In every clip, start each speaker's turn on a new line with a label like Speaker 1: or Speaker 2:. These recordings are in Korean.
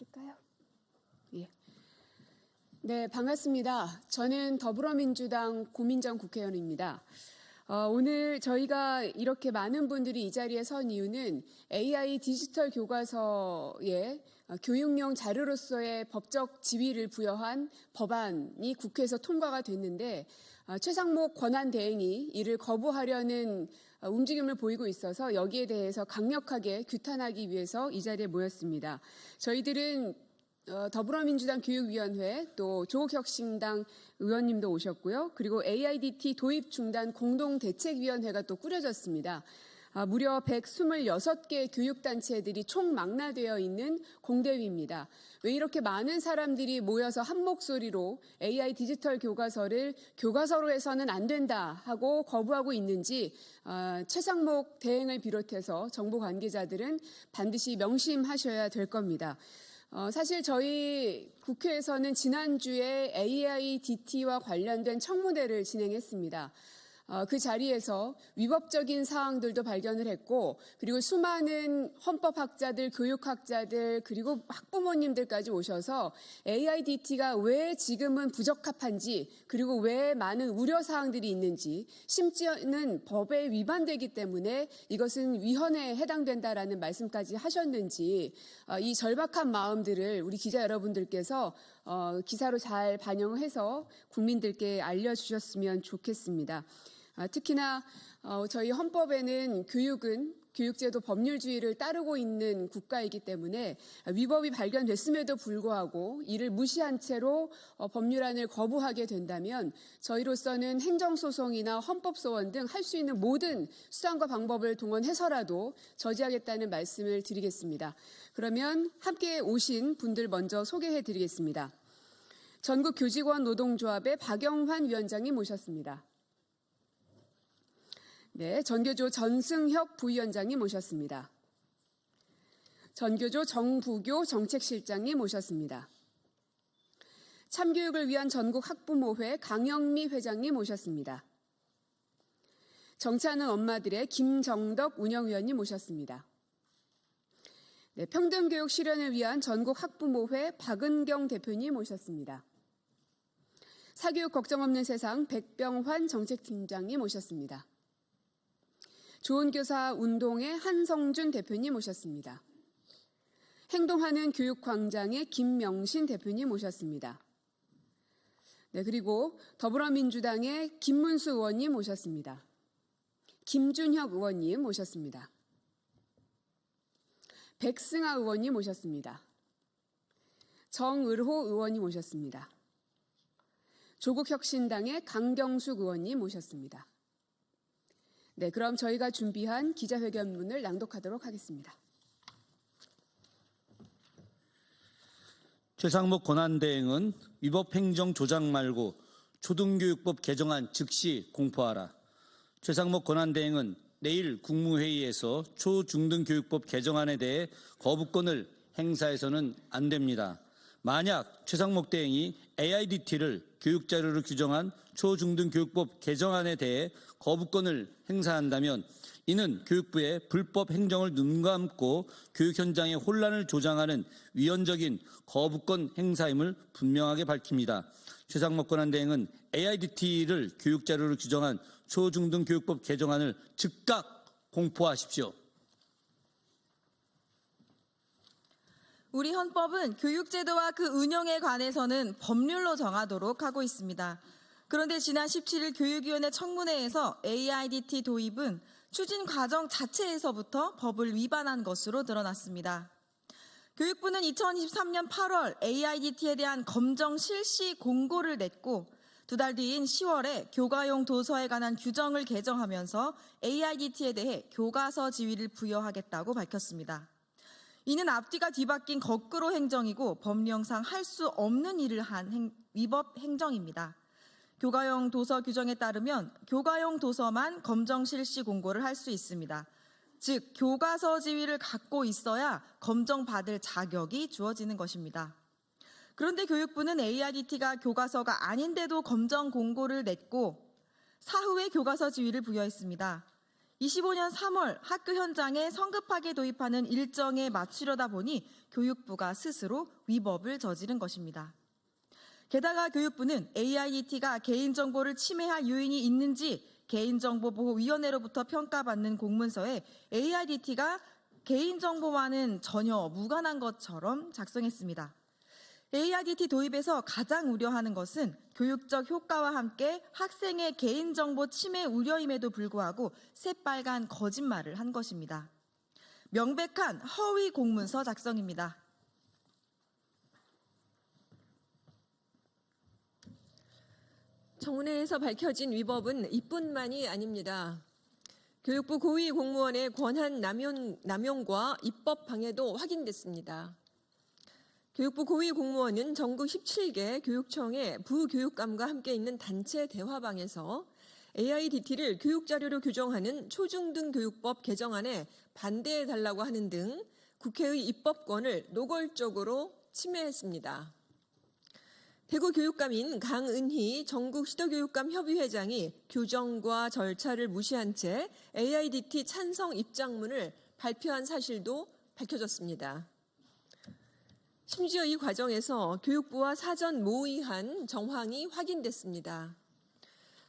Speaker 1: 있을까요? 예. 네, 반갑습니다. 저는 더불어민주당 고민정 국회의원입니다. 오늘 저희가 이렇게 많은 분들이 이 자리에 선 이유는 AI 디지털 교과서에 교육용 자료로서의 법적 지위를 부여한 법안이 국회에서 통과가 됐는데 최상목 권한대행이 이를 거부하려는 움직임을 보이고 있어서 여기에 대해서 강력하게 규탄하기 위해서 이 자리에 모였습니다. 저희들은 더불어민주당 교육위원회 또 조국혁신당 의원님도 오셨고요. 그리고 AIDT 도입 중단 공동대책위원회가 또 꾸려졌습니다. 무려 126개 교육단체들이 총망라되어 있는 공대위입니다. 왜 이렇게 많은 사람들이 모여서 한 목소리로 AI 디지털 교과서를 교과서로 해서는 안 된다 하고 거부하고 있는지 최상목 대행을 비롯해서 정부 관계자들은 반드시 명심하셔야 될 겁니다. 사실 저희 국회에서는 지난주에 AIDT와 관련된 청문회를 진행했습니다. 그 자리에서 위법적인 사항들도 발견을 했고 그리고 수많은 헌법학자들, 교육학자들 그리고 학부모님들까지 오셔서 AIDT가 왜 지금은 부적합한지 그리고 왜 많은 우려사항들이 있는지 심지어는 법에 위반되기 때문에 이것은 위헌에 해당된다라는 말씀까지 하셨는지 이 절박한 마음들을 우리 기자 여러분들께서 기사로 잘 반영해서 국민들께 알려주셨으면 좋겠습니다. 특히나 저희 헌법에는 교육은 교육제도 법률주의를 따르고 있는 국가이기 때문에 위법이 발견됐음에도 불구하고 이를 무시한 채로 법률안을 거부하게 된다면 저희로서는 행정소송이나 헌법소원 등 할 수 있는 모든 수단과 방법을 동원해서라도 저지하겠다는 말씀을 드리겠습니다. 그러면 함께 오신 분들 먼저 소개해 드리겠습니다. 전국교직원 노동조합의 박영환 위원장님 모셨습니다. 네, 전교조 전승혁 부위원장님 모셨습니다. 전교조 정부교 정책실장님 모셨습니다. 참교육을 위한 전국학부모회 강영미 회장님 모셨습니다. 정치하는 엄마들의 김정덕 운영위원님 모셨습니다. 네, 평등교육 실현을 위한 전국학부모회 박은경 대표님 모셨습니다. 사교육 걱정 없는 세상 백병환 정책팀장님 모셨습니다. 좋은 교사 운동의 한성준 대표님 모셨습니다. 행동하는 교육광장의 김명신 대표님 모셨습니다. 네, 그리고 더불어민주당의 김문수 의원님 모셨습니다. 김준혁 의원님 모셨습니다. 백승아 의원님 모셨습니다. 정을호 의원님 모셨습니다. 조국혁신당의 강경숙 의원님 모셨습니다. 네, 그럼 저희가 준비한 기자회견문을 낭독하도록 하겠습니다.
Speaker 2: 최상목 권한대행은 위법 행정 조장 말고 초등교육법 개정안 즉시 공포하라. 최상목 권한대행은 내일 국무회의에서 초중등교육법 개정안에 대해 거부권을 행사해서는 안 됩니다. 만약 최상목 대행이 AIDT를 교육자료로 규정한 초중등교육법 개정안에 대해 거부권을 행사한다면 이는 교육부의 불법 행정을 눈감고 교육 현장의 혼란을 조장하는 위헌적인 거부권 행사임을 분명하게 밝힙니다. 최상목 권한대행은 AIDT를 교육자료로 규정한 초중등교육법 개정안을 즉각 공포하십시오.
Speaker 3: 우리 헌법은 교육제도와 그 운영에 관해서는 법률로 정하도록 하고 있습니다. 그런데 지난 17일 교육위원회 청문회에서 AIDT 도입은 추진 과정 자체에서부터 법을 위반한 것으로 드러났습니다. 교육부는 2023년 8월 AIDT에 대한 검정 실시 공고를 냈고 두 달 뒤인 10월에 교과용 도서에 관한 규정을 개정하면서 AIDT에 대해 교과서 지위를 부여하겠다고 밝혔습니다. 이는 앞뒤가 뒤바뀐 거꾸로 행정이고 법령상 할 수 없는 일을 한 위법 행정입니다. 교과용 도서 규정에 따르면 교과용 도서만 검정 실시 공고를 할 수 있습니다. 즉 교과서 지위를 갖고 있어야 검정받을 자격이 주어지는 것입니다. 그런데 교육부는 AIDT가 교과서가 아닌데도 검정 공고를 냈고 사후에 교과서 지위를 부여했습니다. 25년 3월 학교 현장에 성급하게 도입하는 일정에 맞추려다 보니 교육부가 스스로 위법을 저지른 것입니다. 게다가 교육부는 AIDT가 개인정보를 침해할 요인이 있는지 개인정보보호위원회로부터 평가받는 공문서에 AIDT가 개인정보와는 전혀 무관한 것처럼 작성했습니다. AIDT 도입에서 가장 우려하는 것은 교육적 효과와 함께 학생의 개인정보 침해 우려임에도 불구하고 새빨간 거짓말을 한 것입니다. 명백한 허위 공문서 작성입니다.
Speaker 4: 청문회에서 밝혀진 위법은 이뿐만이 아닙니다. 교육부 고위 공무원의 권한 남용과 입법 방해도 확인됐습니다. 교육부 고위 공무원은 전국 17개 교육청의 부교육감과 함께 있는 단체 대화방에서 AIDT를 교육자료로 규정하는 초중등 교육법 개정안에 반대해달라고 하는 등 국회의 입법권을 노골적으로 침해했습니다. 대구 교육감인 강은희 전국 시도교육감 협의회장이 규정과 절차를 무시한 채 AIDT 찬성 입장문을 발표한 사실도 밝혀졌습니다. 심지어 이 과정에서 교육부와 사전 모의한 정황이 확인됐습니다.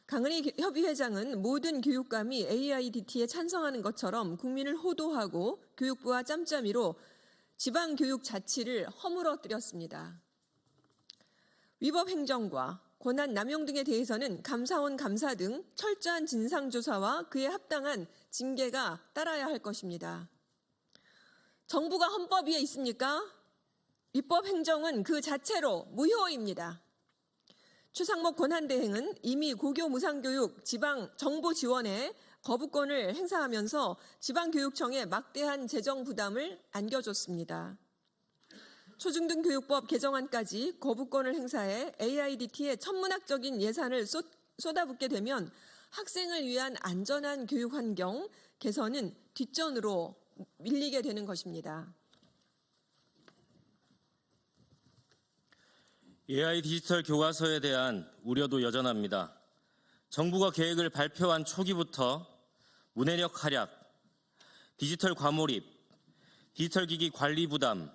Speaker 4: 강은희 협의회장은 모든 교육감이 AIDT에 찬성하는 것처럼 국민을 호도하고 교육부와 짬짬이로 지방교육 자치를 허물어뜨렸습니다. 위법 행정과 권한 남용 등에 대해서는 감사원 감사 등 철저한 진상조사와 그에 합당한 징계가 따라야 할 것입니다. 정부가 헌법 위에 있습니까? 위법 행정은 그 자체로 무효입니다. 최상목 권한대행은 이미 고교 무상교육 지방 정보 지원에 거부권을 행사하면서 지방교육청에 막대한 재정 부담을 안겨줬습니다. 초중등 교육법 개정안까지 거부권을 행사해 AIDT에 천문학적인 예산을 쏟아붓게 되면 학생을 위한 안전한 교육 환경 개선은 뒷전으로 밀리게 되는 것입니다.
Speaker 5: AI 디지털 교과서에 대한 우려도 여전합니다. 정부가 계획을 발표한 초기부터 문해력 하락, 디지털 과몰입, 디지털 기기 관리 부담,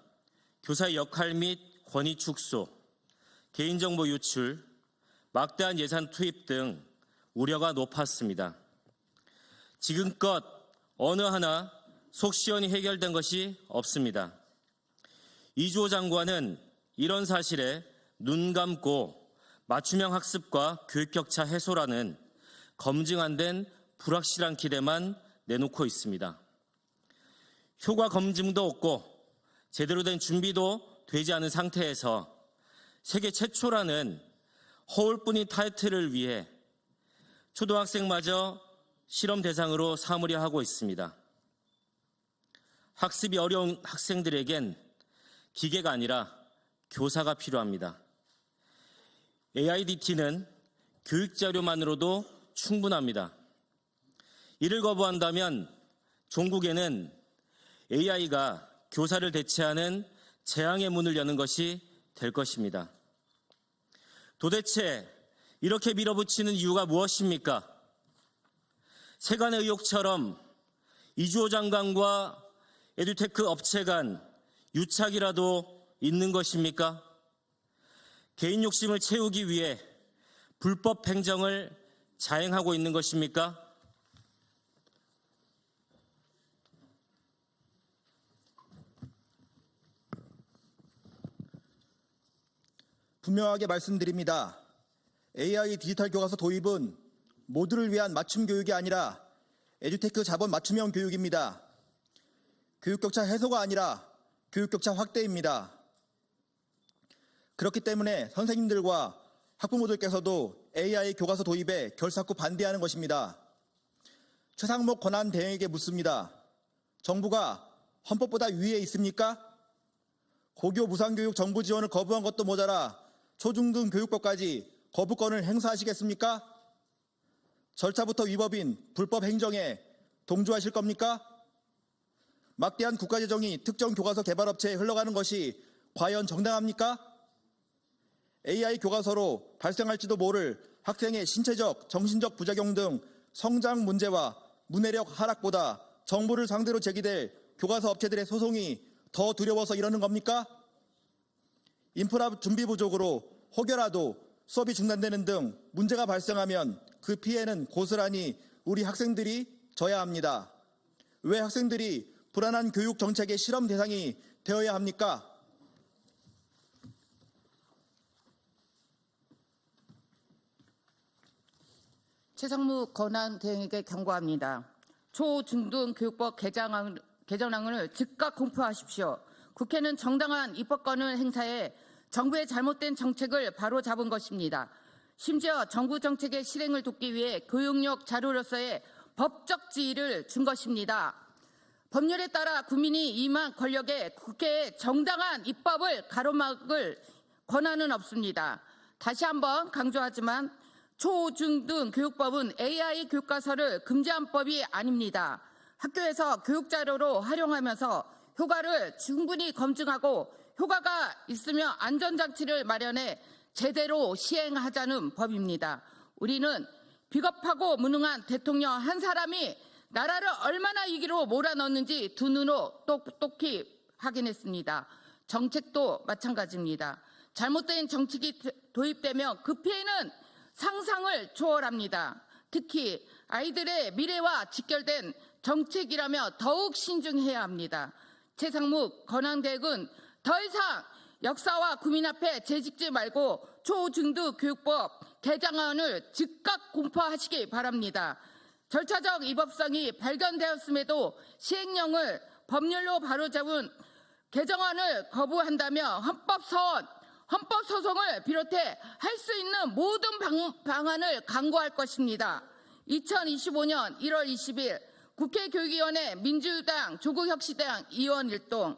Speaker 5: 교사의 역할 및 권위 축소, 개인정보 유출, 막대한 예산 투입 등 우려가 높았습니다. 지금껏 어느 하나 속 시원히 해결된 것이 없습니다. 이주호 장관은 이런 사실에 눈 감고 맞춤형 학습과 교육 격차 해소라는 검증 안 된 불확실한 기대만 내놓고 있습니다. 효과 검증도 없고 제대로 된 준비도 되지 않은 상태에서 세계 최초라는 허울뿐인 타이틀을 위해 초등학생마저 실험 대상으로 삼으려 하고 있습니다. 학습이 어려운 학생들에겐 기계가 아니라 교사가 필요합니다. AIDT는 교육자료만으로도 충분합니다. 이를 거부한다면 종국에는 AI가 교사를 대체하는 재앙의 문을 여는 것이 될 것입니다. 도대체 이렇게 밀어붙이는 이유가 무엇입니까? 세간의 의혹처럼 이주호 장관과 에듀테크 업체 간 유착이라도 있는 것입니까? 개인 욕심을 채우기 위해 불법 행정을 자행하고 있는 것입니까?
Speaker 6: 분명하게 말씀드립니다. AI 디지털 교과서 도입은 모두를 위한 맞춤 교육이 아니라 에듀테크 자본 맞춤형 교육입니다. 교육 격차 해소가 아니라 교육 격차 확대입니다. 그렇기 때문에 선생님들과 학부모들께서도 AI 교과서 도입에 결사코 반대하는 것입니다. 최상목 권한대행에게 묻습니다. 정부가 헌법보다 위에 있습니까? 고교 무상교육 정부 지원을 거부한 것도 모자라 초중등 교육법까지 거부권을 행사하시겠습니까? 절차부터 위법인 불법 행정에 동조하실 겁니까? 막대한 국가재정이 특정 교과서 개발업체에 흘러가는 것이 과연 정당합니까? AI 교과서로 발생할지도 모를 학생의 신체적, 정신적 부작용 등 성장 문제와 문해력 하락보다 정부를 상대로 제기될 교과서 업체들의 소송이 더 두려워서 이러는 겁니까? 인프라 준비 부족으로 혹여라도 수업이 중단되는 등 문제가 발생하면 그 피해는 고스란히 우리 학생들이 져야 합니다. 왜 학생들이 불안한 교육 정책의 실험 대상이 되어야 합니까?
Speaker 7: 최상무 권한대행에게 경고합니다. 초, 중등 교육법 개정안을 즉각 공포하십시오. 국회는 정당한 입법권을 행사해 정부의 잘못된 정책을 바로잡은 것입니다. 심지어 정부 정책의 실행을 돕기 위해 교육력 자료로서의 법적 지위를 준 것입니다. 법률에 따라 국민이 임한 권력에 국회의 정당한 입법을 가로막을 권한은 없습니다. 다시 한번 강조하지만 초, 중등 교육법은 AI 교과서를 금지한 법이 아닙니다. 학교에서 교육자료로 활용하면서 효과를 충분히 검증하고 효과가 있으면 안전장치를 마련해 제대로 시행하자는 법입니다. 우리는 비겁하고 무능한 대통령 한 사람이 나라를 얼마나 위기로 몰아넣는지 두 눈으로 똑똑히 확인했습니다. 정책도 마찬가지입니다. 잘못된 정책이 도입되면 그 피해는 상상을 초월합니다. 특히 아이들의 미래와 직결된 정책이라며 더욱 신중해야 합니다. 최상무 권한대행은 더 이상 역사와 국민 앞에 재직지 말고 초, 중등 교육법 개정안을 즉각 공포하시기 바랍니다. 절차적 위법성이 발견되었음에도 시행령을 법률로 바로잡은 개정안을 거부한다면 헌법소송을 비롯해 할 수 있는 모든 방안을 강구할 것입니다. 2025년 1월 20일 국회 교육위원회 민주당 조국혁신당 의원 일동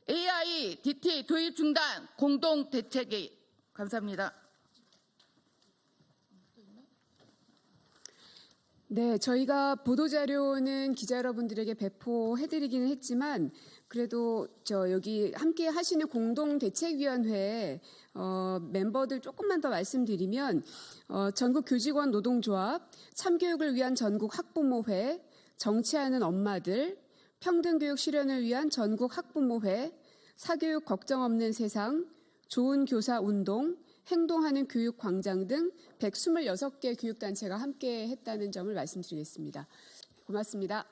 Speaker 7: AIDT 도입 중단 공동대책위 감사합니다.
Speaker 1: 네, 저희가 보도자료는 기자 여러분들에게 배포해드리기는 했지만 그래도 여기 함께 하시는 공동대책위원회 멤버들 조금만 더 말씀드리면 전국교직원 노동조합, 참교육을 위한 전국 학부모회, 정치하는 엄마들, 평등교육 실현을 위한 전국 학부모회, 사교육 걱정 없는 세상, 좋은 교사 운동, 행동하는 교육광장 등 126개 교육단체가 함께 했다는 점을 말씀드리겠습니다. 고맙습니다.